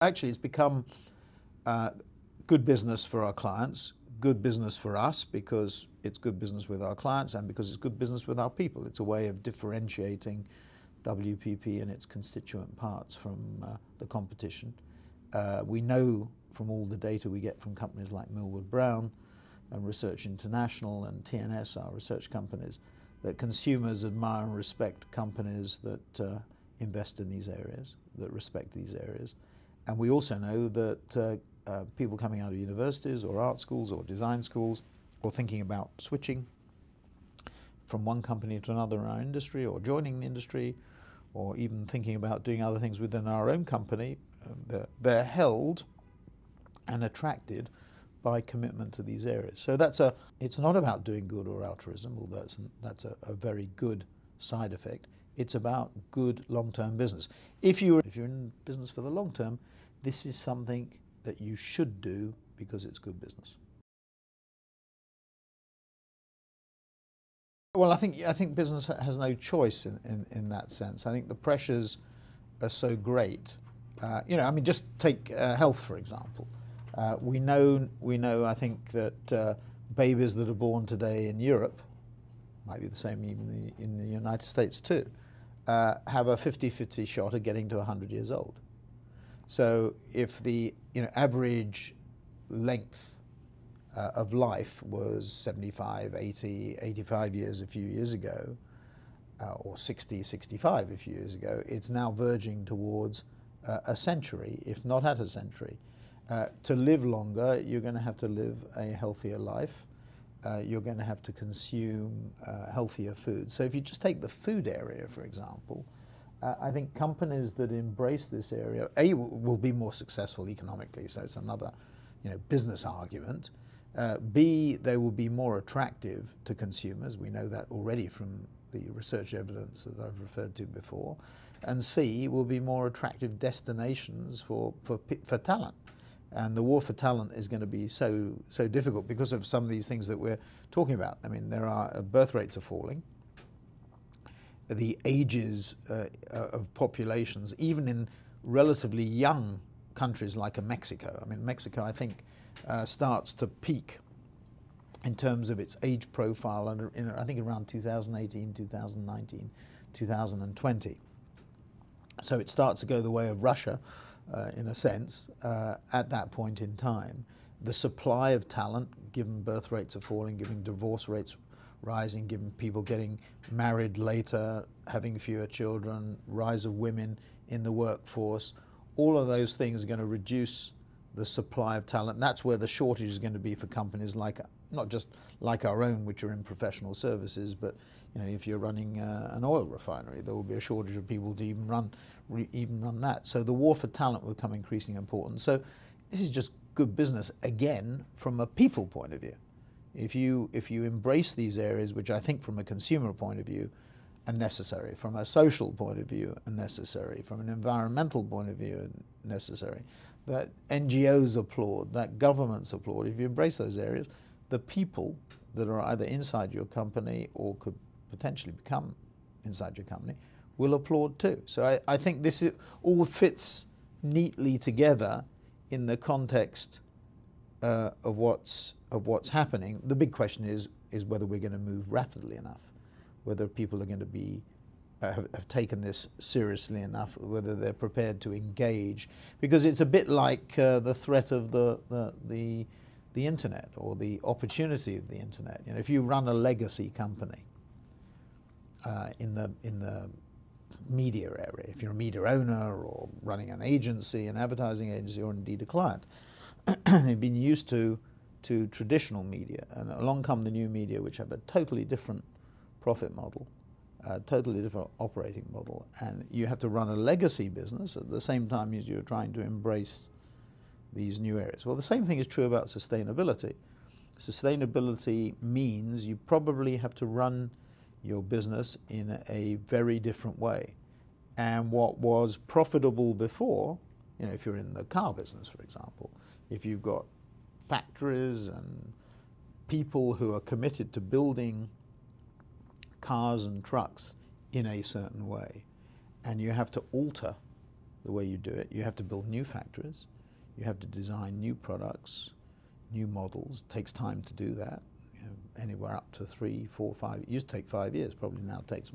Actually, it's become good business for our clients, good business for us because it's good business with our clients and because it's good business with our people. It's a way of differentiating WPP and its constituent parts from the competition. We know from all the data we get from companies like Millward Brown and Research International and TNS, our research companies, that consumers admire and respect companies that invest in these areas, that respect these areas. And we also know that people coming out of universities or art schools or design schools or thinking about switching from one company to another in our industry or joining the industry or even thinking about doing other things within our own company, they're held and attracted by commitment to these areas. So it's not about doing good or altruism, although that's a very good side effect. It's about good long-term business. If you're in business for the long term, this is something that you should do because it's good business. Well, I think business has no choice in that sense. I think the pressures are so great. Just take health, for example. We know, I think, that babies that are born today in Europe, might be the same even in the United States too, have a 50-50 shot at getting to 100 years old. So if the average length of life was 75, 80, 85 years a few years ago, or 60, 65 a few years ago, it's now verging towards a century, if not at a century. To live longer, you're going to have to live a healthier life. You're going to have to consume healthier food. So if you just take the food area, for example, I think companies that embrace this area, A, will be more successful economically, so it's another business argument. B, they will be more attractive to consumers. We know that already from the research evidence that I've referred to before. And C, will be more attractive destinations for talent. And the war for talent is going to be so difficult because of some of these things that we're talking about. I mean, birth rates are falling. The ages of populations, even in relatively young countries like Mexico. I mean, Mexico, I think, starts to peak in terms of its age profile, I think around 2018, 2019, 2020. So it starts to go the way of Russia, in a sense, at that point in time. The supply of talent, given birth rates are falling, given divorce rates rising, given people getting married later, having fewer children, rise of women in the workforce, all of those things are going to reduce the supply of talent. And that's where the shortage is going to be for companies like, not just like our own, which are in professional services, but if you're running an oil refinery, there will be a shortage of people to even run that. So the war for talent will become increasingly important. So this is just good business, again, from a people point of view. If you embrace these areas, which I think from a consumer point of view are necessary, from a social point of view are necessary, from an environmental point of view are necessary, that NGOs applaud, that governments applaud, if you embrace those areas, the people that are either inside your company or could potentially become inside your company will applaud too. So I think this all fits neatly together in the context of what's happening. The big question is whether we're going to move rapidly enough, whether people are going to be have taken this seriously enough, whether they're prepared to engage, because it's a bit like the threat of the internet or the opportunity of the internet. If you run a legacy company in the media area, if you're a media owner or running an agency, an advertising agency, or indeed a client, you've been used to traditional media, and along come the new media, which have a totally different profit model, a totally different operating model, and you have to run a legacy business at the same time as you're trying to embrace these new areas. Well, the same thing is true about sustainability. Sustainability means you probably have to run your business in a very different way. And what was profitable before, if you're in the car business, for example, if you've got factories and people who are committed to building cars and trucks in a certain way, and you have to alter the way you do it. You have to build new factories. You have to design new products, new models. It takes time to do that. You know, anywhere up to 3, 4, 5. It used to take 5 years. Probably now takes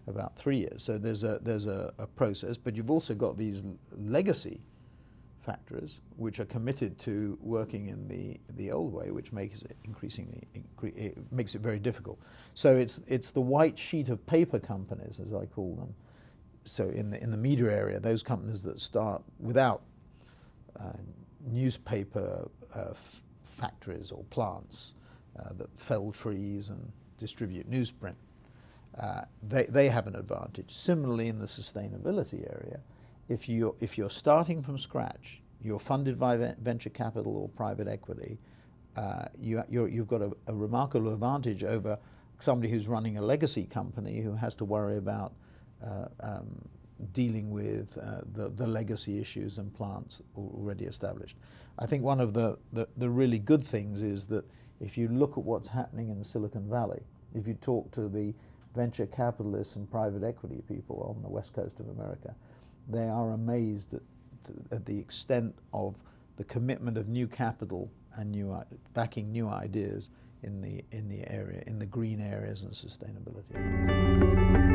about 3 years. So there's a process. But you've also got these legacy factories which are committed to working in the old way, which makes it it makes it very difficult. So it's the white sheet of paper companies, as I call them. So in the media area, those companies that start without newspaper factories or plants that fell trees and distribute newsprint, they have an advantage. Similarly, in the sustainability area, if you're starting from scratch, you're funded by venture capital or private equity, you've got a remarkable advantage over somebody who's running a legacy company who has to worry about dealing with the legacy issues and plants already established. I think one of the really good things is that if you look at what's happening in Silicon Valley, if you talk to the venture capitalists and private equity people on the west coast of America, they are amazed at the extent of the commitment of new capital and backing new ideas in the area, in the green areas and sustainability areas.